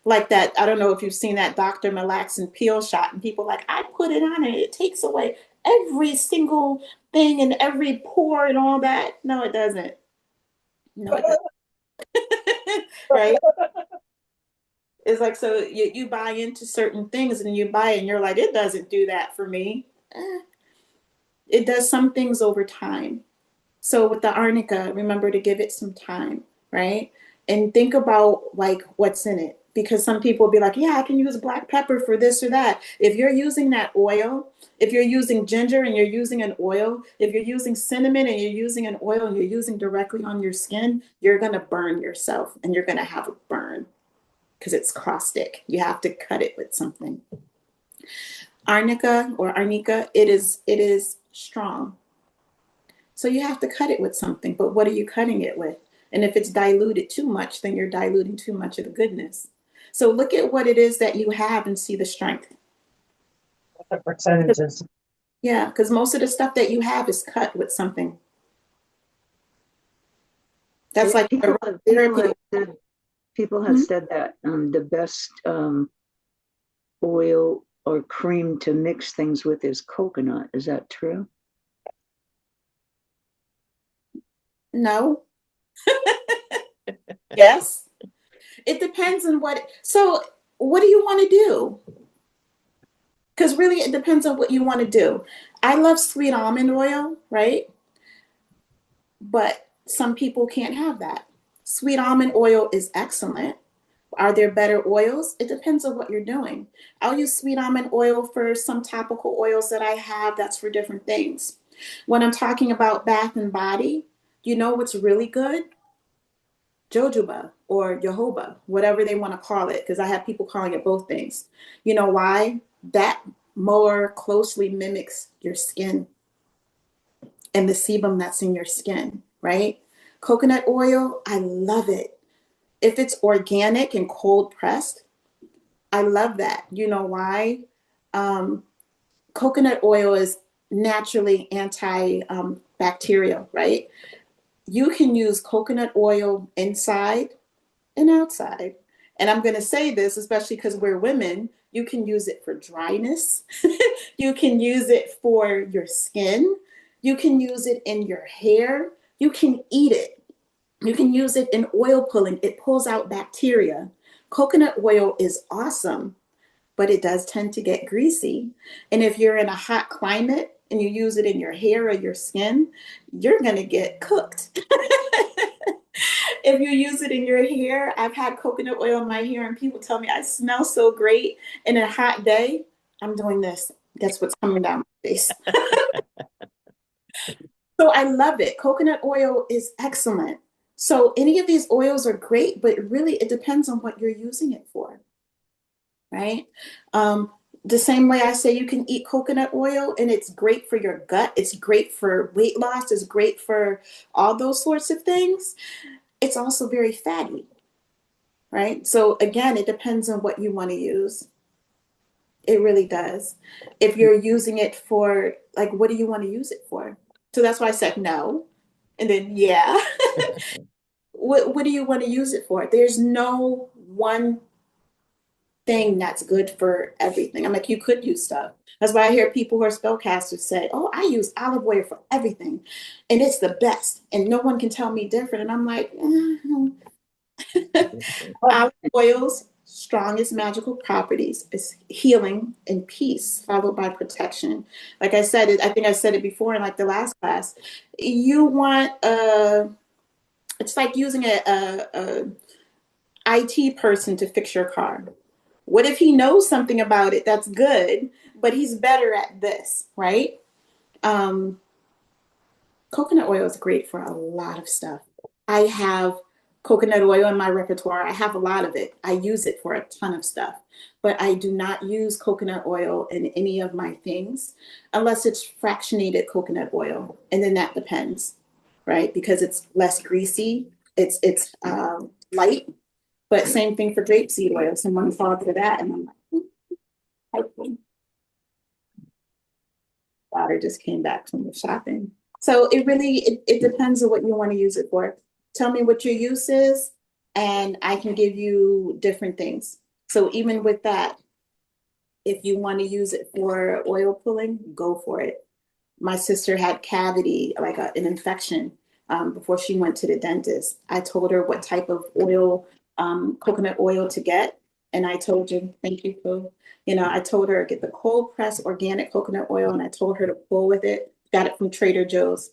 Like that, I don't know if you've seen that Dr. Malaxin peel shot, and people like, I put it on and it takes away every single thing and every pore and all that. No, it doesn't. No, it doesn't. Right? It's like, so you buy into certain things and you buy it and you're like, it doesn't do that for me. It does some things over time. So with the arnica, remember to give it some time, right? And think about like what's in it. Because some people will be like, yeah, I can use black pepper for this or that. If you're using that oil, if you're using ginger and you're using an oil, if you're using cinnamon and you're using an oil and you're using directly on your skin, you're going to burn yourself and you're going to have a burn because it's caustic. You have to cut it with something. Arnica or arnica, it is strong. So you have to cut it with something, but what are you cutting it with? And if it's diluted too much, then you're diluting too much of the goodness. So look at what it is that you have and see the strength. The percentages. Yeah, because most of the stuff that you have is cut with something. That's like People have, people have Mhm. said that the best oil or cream to mix things with is coconut. Is that true? No. Yes. It depends on what. So what do you want to do? Because really, it depends on what you want to do. I love sweet almond oil, right? But some people can't have that. Sweet almond oil is excellent. Are there better oils? It depends on what you're doing. I'll use sweet almond oil for some topical oils that I have. That's for different things. When I'm talking about bath and body, you know what's really good? Jojoba or jojoba, whatever they want to call it, because I have people calling it both things. You know why? That more closely mimics your skin and the sebum that's in your skin, right? Coconut oil, I love it. If it's organic and cold pressed, I love that. You know why? Um, Coconut oil is naturally antibacterial, right? You can use coconut oil inside and outside. And I'm going to say this, especially because we're women, you can use it for dryness. You can use it for your skin. You can use it in your hair. You can eat it. You can use it in oil pulling. It pulls out bacteria. Coconut oil is awesome, but it does tend to get greasy. And if you're in a hot climate and you use it in your hair or your skin, you're going to get cooked. If you use it in your hair, I've had coconut oil in my hair and people tell me I smell so great. In a hot day, I'm doing this. Guess what's coming down my face? So I love it. Coconut oil is excellent. So any of these oils are great, but really it depends on what you're using it for, right? The same way I say you can eat coconut oil and it's great for your gut, it's great for weight loss, it's great for all those sorts of things. It's also very fatty, right? So again, it depends on what you want to use. It really does. If you're using it for, like, what do you want to use it for? So that's why I said no. And then, yeah. What do you want to use it for? There's no one thing that's good for everything. I'm like, you could use stuff. That's why I hear people who are spellcasters say, oh, I use olive oil for everything. And it's the best. And no one can tell me different. And I'm like, olive oil's strongest magical properties is healing and peace, followed by protection. Like I said, I think I said it before in like the last class. You want it's like using a IT person to fix your car. What if he knows something about it that's good, but he's better at this, right? Um, Coconut oil is great for a lot of stuff. I have coconut oil in my repertoire. I have a lot of it. I use it for a ton of stuff, but I do not use coconut oil in any of my things unless it's fractionated coconut oil. And then that depends, right? Because it's less greasy. It's light, but same thing for grapeseed oil. Someone called for that, and I'm like, My daughter just came back from the shopping. So it depends on what you want to use it for. Tell me what your use is, and I can give you different things. So even with that, if you want to use it for oil pulling, go for it. My sister had cavity, like an infection, before she went to the dentist. I told her what type of oil, coconut oil to get. And I told you, thank you, Pooh. I told her get the cold pressed organic coconut oil, and I told her to pull with it. Got it from Trader Joe's.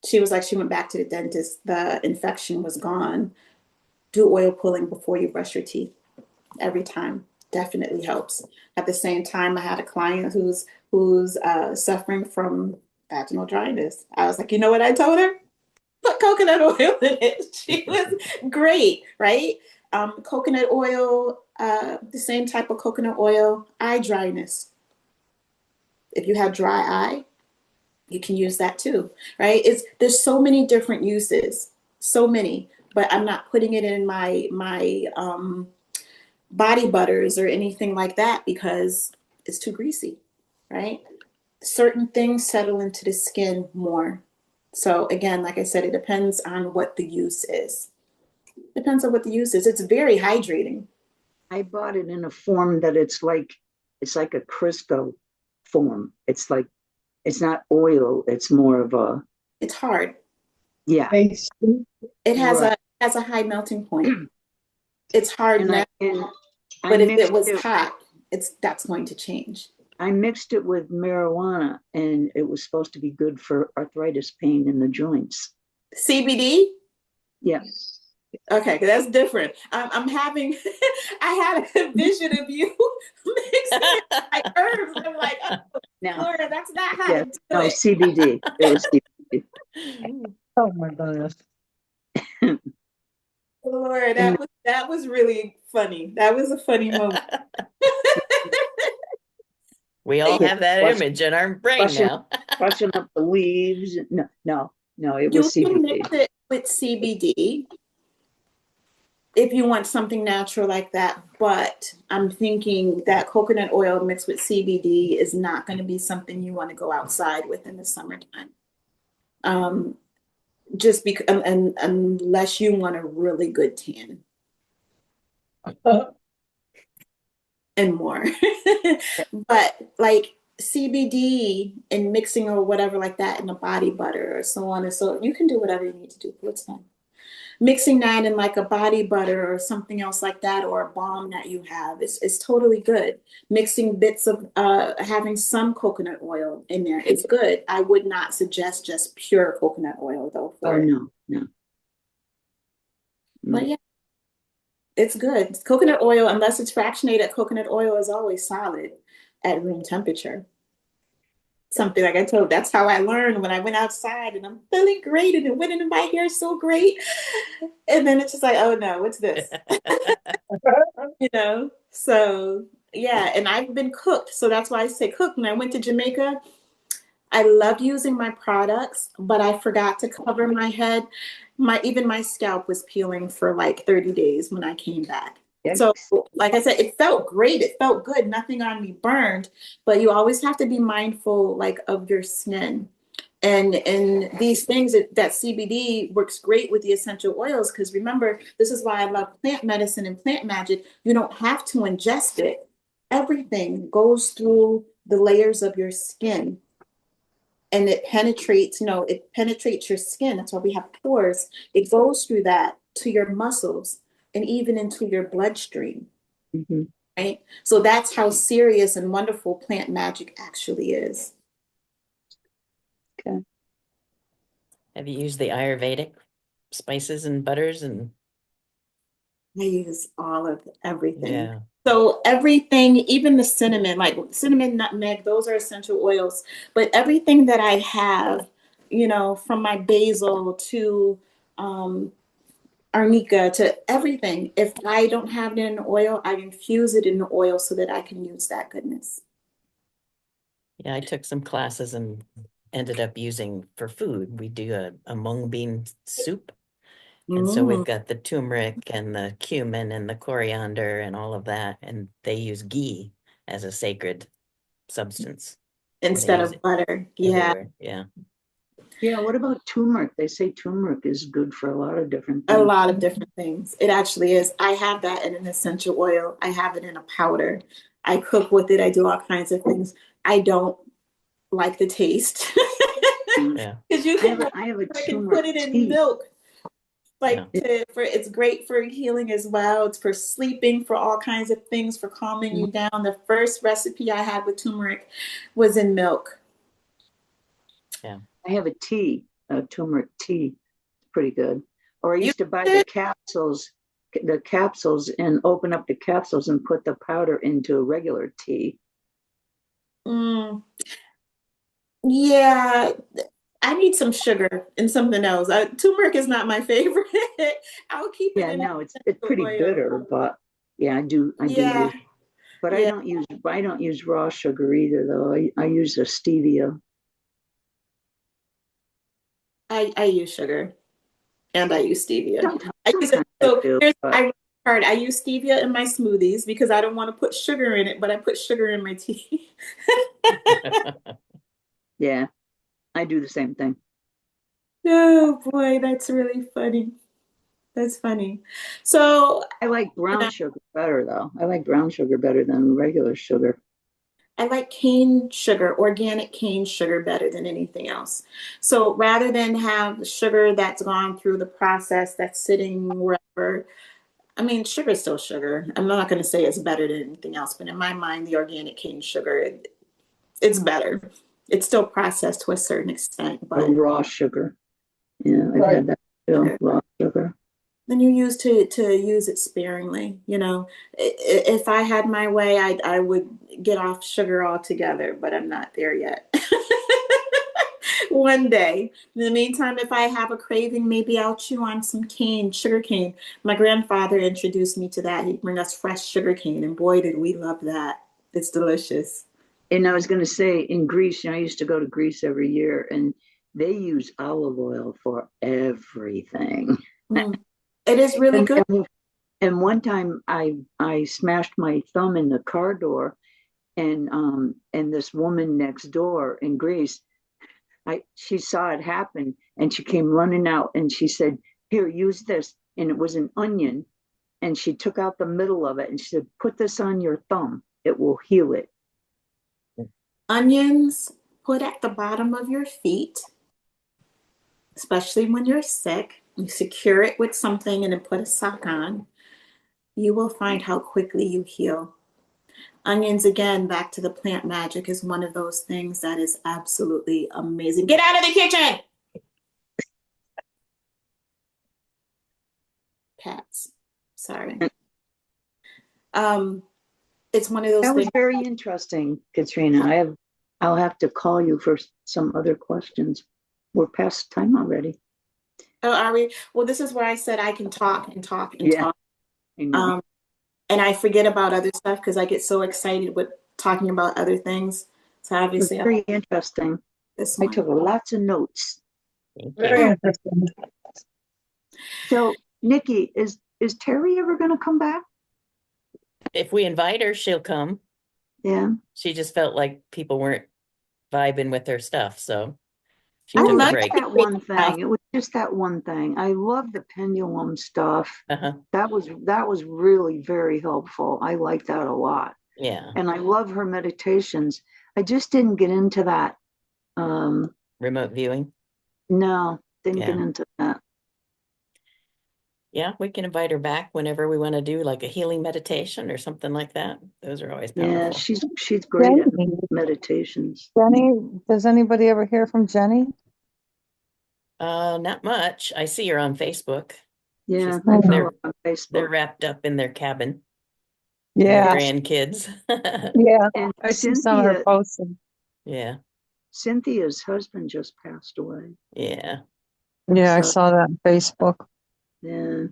She was like, she went back to the dentist. The infection was gone. Do oil pulling before you brush your teeth every time. Definitely helps. At the same time, I had a client who's suffering from vaginal dryness. I was like, you know what I told her? Put coconut oil in it. She was great, right? Coconut oil, the same type of coconut oil, eye dryness. If you have dry eye, you can use that too, right? There's so many different uses, so many, but I'm not putting it in my body butters or anything like that because it's too greasy, right? Certain things settle into the skin more. So again, like I said, it depends on what the use is. Depends on what the use is. It's very hydrating. I bought it in a form that it's like a Crisco form. It's not oil, it's more of a, It's hard. yeah. It has Right. a high melting point. It's hard And now, I but if mixed it was it, hot, that's going to change. I mixed it with marijuana, and it was supposed to be good for arthritis pain in the joints. CBD? Yeah. Okay, that's different. I'm having, I had a vision of you mixing it with my herbs. I'm like, oh, Now, Laura, that's not how yeah, to do no, it. CBD. It was CBD. Oh my goodness. Laura, that was really funny. That was a funny moment. We all Yeah, have that image in our brain crushing, now. crushing up the leaves. No, it You was can CBD. mix it with CBD if you want something natural like that, but I'm thinking that coconut oil mixed with CBD is not going to be something you want to go outside with in the summertime. Just because, and unless you want a really good tan and more. But like CBD and mixing or whatever like that in a body butter or so on and so you can do whatever you need to do. It's fine. Mixing that in like a body butter or something else like that, or a balm that you have is totally good. Mixing bits of having some coconut oil in there is good. I would not suggest just pure coconut oil though for Oh, it. no. But yeah, it's good. Coconut oil, unless it's fractionated, coconut oil is always solid at room temperature. Something like I told, that's how I learned when I went outside and I'm feeling great and it went into my hair so great. And then it's just like, oh no, what's this? So yeah, and I've been cooked, so that's why I say cooked. When I went to Jamaica, I loved using my products, but I forgot to cover my head. Even my scalp was peeling for like 30 days when I came back. So Yikes. like I said, it felt great, it felt good, nothing on me burned, but you always have to be mindful like of your skin. And these things that CBD works great with the essential oils, because remember, this is why I love plant medicine and plant magic. You don't have to ingest it. Everything goes through the layers of your skin and it penetrates your skin. That's why we have pores. It goes through that to your muscles and even into your bloodstream, Mm-hmm. right? So that's how serious and wonderful plant magic actually is. Okay. Have you used the Ayurvedic spices and butters and I use all of everything. yeah. So everything, even the cinnamon, like cinnamon, nutmeg, those are essential oils. But everything that I have, from my basil to arnica to everything, if I don't have it in oil, I infuse it in the oil so that I can use that goodness. Yeah, I took some classes and ended up using for food. We do a mung bean soup. And so we've got the turmeric and the cumin and the coriander and all of that. And they use ghee as a sacred substance. instead use of it butter. Yeah, everywhere. Yeah. Yeah, what about turmeric? They say turmeric is good for a lot of different a things. lot of different things. It actually is. I have that in an essential oil. I have it in a powder. I cook with it. I do all kinds of things. I don't like the taste Mm. Yeah. because you can I have a I can turmeric put it in tea. milk. Yeah. It's great for healing as well. It's for sleeping, for all kinds of things, for calming you down. The first recipe I had with turmeric was in milk. I have a tea, a turmeric tea. It's pretty good. Or I You used to buy did? the capsules and open up the capsules and put the powder into a regular tea. Mm, yeah, I need some sugar and something else. Turmeric is not my favorite. I'll keep it Yeah, in no, it's pretty oil. bitter, but yeah, I do Yeah, use, but yeah. I don't use raw sugar either though. I use a stevia. I use sugar and I use stevia. I use it. Sometimes I So do, here's but I hard. I use stevia in my smoothies because I don't want to put sugar in it, but I put sugar in my tea. yeah, I do the same thing. Oh boy, that's really funny. That's funny. So I like brown sugar better though. I like brown sugar better than regular sugar. I like cane sugar, organic cane sugar better than anything else. So rather than have sugar that's gone through the process that's sitting wherever, I mean, sugar is still sugar. I'm not going to say it's better than anything else, but in my mind, the organic cane sugar, it's better. It's still processed to a certain extent, Or but raw sugar. Yeah, I've had that too. sugar. Raw sugar. Then you use to use it sparingly. You know, if I had my way, I would get off sugar altogether, but I'm not there yet. One day. In the meantime, if I have a craving, maybe I'll chew on some cane, sugar cane. My grandfather introduced me to that. He'd bring us fresh sugar cane, and boy, did we love that. It's delicious. And I was going to say in Greece, I used to go to Greece every year, and they use olive oil for everything. Mm. It is really And, good. and one time I smashed my thumb in the car door, and this woman next door in Greece, she saw it happen, and she came running out, and she said, "Here, use this." And it was an onion, and she took out the middle of it, and she said, "Put this on your thumb. It will heal it." Onions put at the bottom of your feet, especially when you're sick. You secure it with something and then put a sock on. You will find how quickly you heal. Onions, again, back to the plant magic, is one of those things that is absolutely amazing. Get out of the kitchen! Cats. Sorry. It's one of those That was things. very interesting, Katrina. I'll have to call you for some other questions. We're past time already. Oh, are we? Well, this is where I said I can talk and talk and Yeah, talk. I know. And I forget about other stuff because I get so excited with talking about other things. So It was obviously, very interesting. this I one. took lots of notes. Thank Very you. interesting. So, Nikki, is Terry ever going to come back? If we invite her, she'll come. Yeah. She just felt like people weren't vibing with her stuff, so she I It took was a love just break. that one thing. It was just that one thing. I love the pendulum stuff. Uh-huh. That was really very helpful. I like that a lot. Yeah. And I love her meditations. I just didn't get into that. Remote viewing. No, didn't get Yeah. into that. Yeah, we can invite her back whenever we want to do like a healing meditation or something like that. Those are always Yeah, powerful. she's great at Jenny, meditations. Jenny, does anybody ever hear from Jenny? Not much. I see her on Facebook. Yeah, She's- I follow they're her on they're Facebook. wrapped up in their cabin and their Yeah, grandkids. yeah. And I see some of her posts. Yeah, Cynthia's husband just passed away. yeah. Yeah, I So, saw that on Facebook. yeah.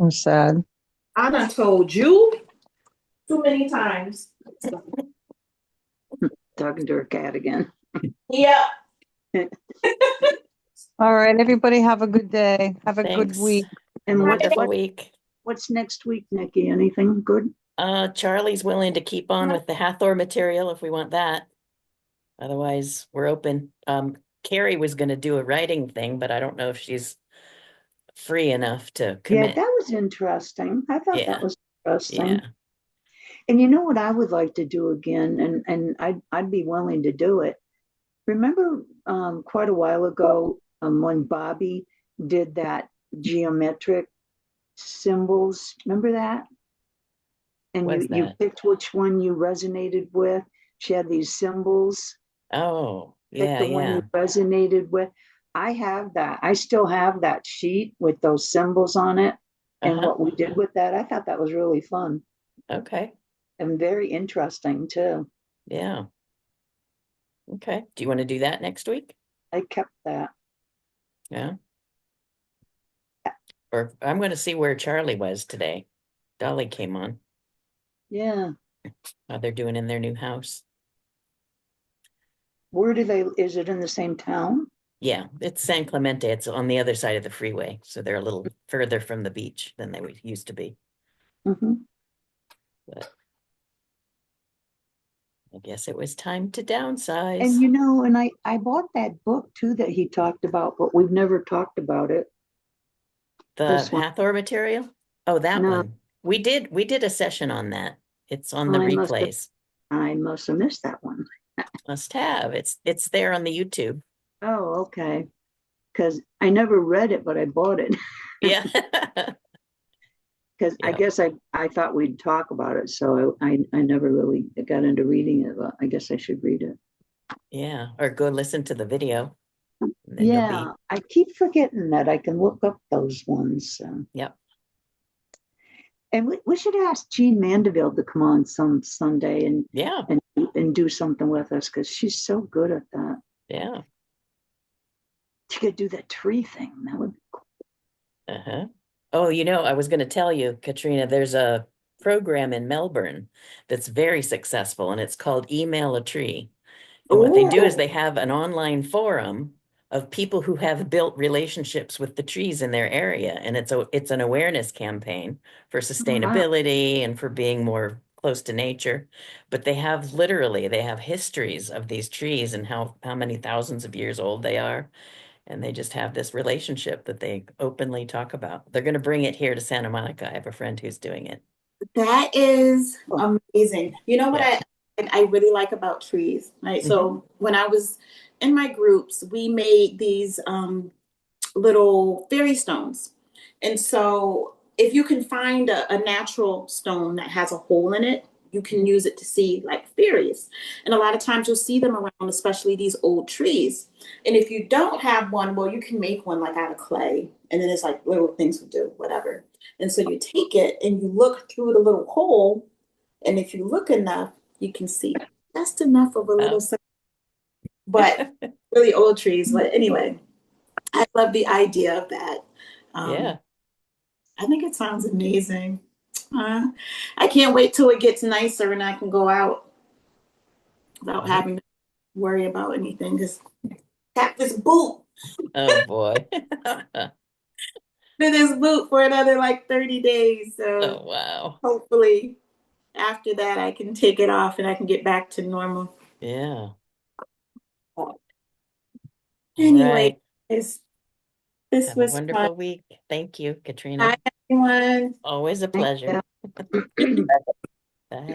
I'm sad. I done told you too many times. Talking to her cat again. Yeah. All right, everybody have a good day. Have a good Thanks. week. Have a And wonderful week. what's next week, Nikki? Anything good? Charlie's willing to keep on with the Hathor material if we want that. Otherwise, we're open. Carrie was gonna do a writing thing, but I don't know if she's free enough to Yeah, commit. that was interesting. I thought that Yeah, was interesting. yeah. And you know what I would like to do again, and I'd be willing to do it. Remember quite a while ago when Bobby did that geometric symbols? Remember that? And What's you that? picked which one you resonated with. She had these symbols. Oh, Pick yeah, the one you yeah. resonated with. I have that. I still have that sheet with those symbols on it. And Uh-huh. what we did with that, I thought that was really fun Okay. and very interesting too. Yeah. Okay. Do you want to do that next week? I kept that. Yeah. Or I'm going to see where Charlie was today. Dolly came on. Yeah. How they're doing in their new house. Where do they, is it in the same town? Yeah, it's San Clemente. It's on the other side of the freeway, so they're a little further from the beach than they used to be. Mhm. But I guess it was time to downsize. And and I bought that book too that he talked about, but we've never talked about it. The This one. Hathor material? Oh, that No, one. We did a session on that. It's on the I must have replays. I must have missed that one. Must have. It's there on the YouTube. Oh, okay. Because I never read it, but I bought it. Yeah. Because I Yeah. guess I thought we'd talk about it, so I never really got into reading it, but I guess I should read it. Yeah. Or go listen to the video. And then you'll be, Yeah, I keep forgetting that I can look up those ones. yep. And we should ask Jean Mandeville to come on some Sunday Yeah. and do something with us because she's so good at that. Yeah. She could do that tree thing. That would be cool. Uh-huh. Oh, I was going to tell you, Katrina, there's a program in Melbourne that's very successful, and it's called Email a Tree. And what they do is Oh, they have an online forum of people who have built relationships with the trees in their area. And it's an awareness campaign for wow. sustainability and for being more close to nature. But they have histories of these trees and how many thousands of years old they are. And they just have this relationship that they openly talk about. They're going to bring it here to Santa Monica. I have a friend who's doing it. That is Oh, amazing. You know what Yeah. I really like about trees, right? Hmm. So when I was in my groups, we made these little fairy stones. And so if you can find a natural stone that has a hole in it, you can use it to see like fairies. And a lot of times you'll see them around, especially these old trees. And if you don't have one, well, you can make one like out of clay. And then it's like little things will do, whatever. And so you take it and you look through the little hole. And if you look enough, you can see just enough of a little, Wow. but really old trees. But anyway, I love the idea of that. Um, Yeah. I think it sounds amazing. Uh, I can't wait till it gets nicer and I can go out without Mhm. having to worry about anything. Because tap this boot, Oh boy. this boot for another like 30 days. Oh So wow. hopefully after that I can take it off and I can get back to normal. Yeah. All Anyway, right. this Have a was fun. wonderful week. Thank you, Bye, Katrina. everyone. Always a thank pleasure. you. Bye.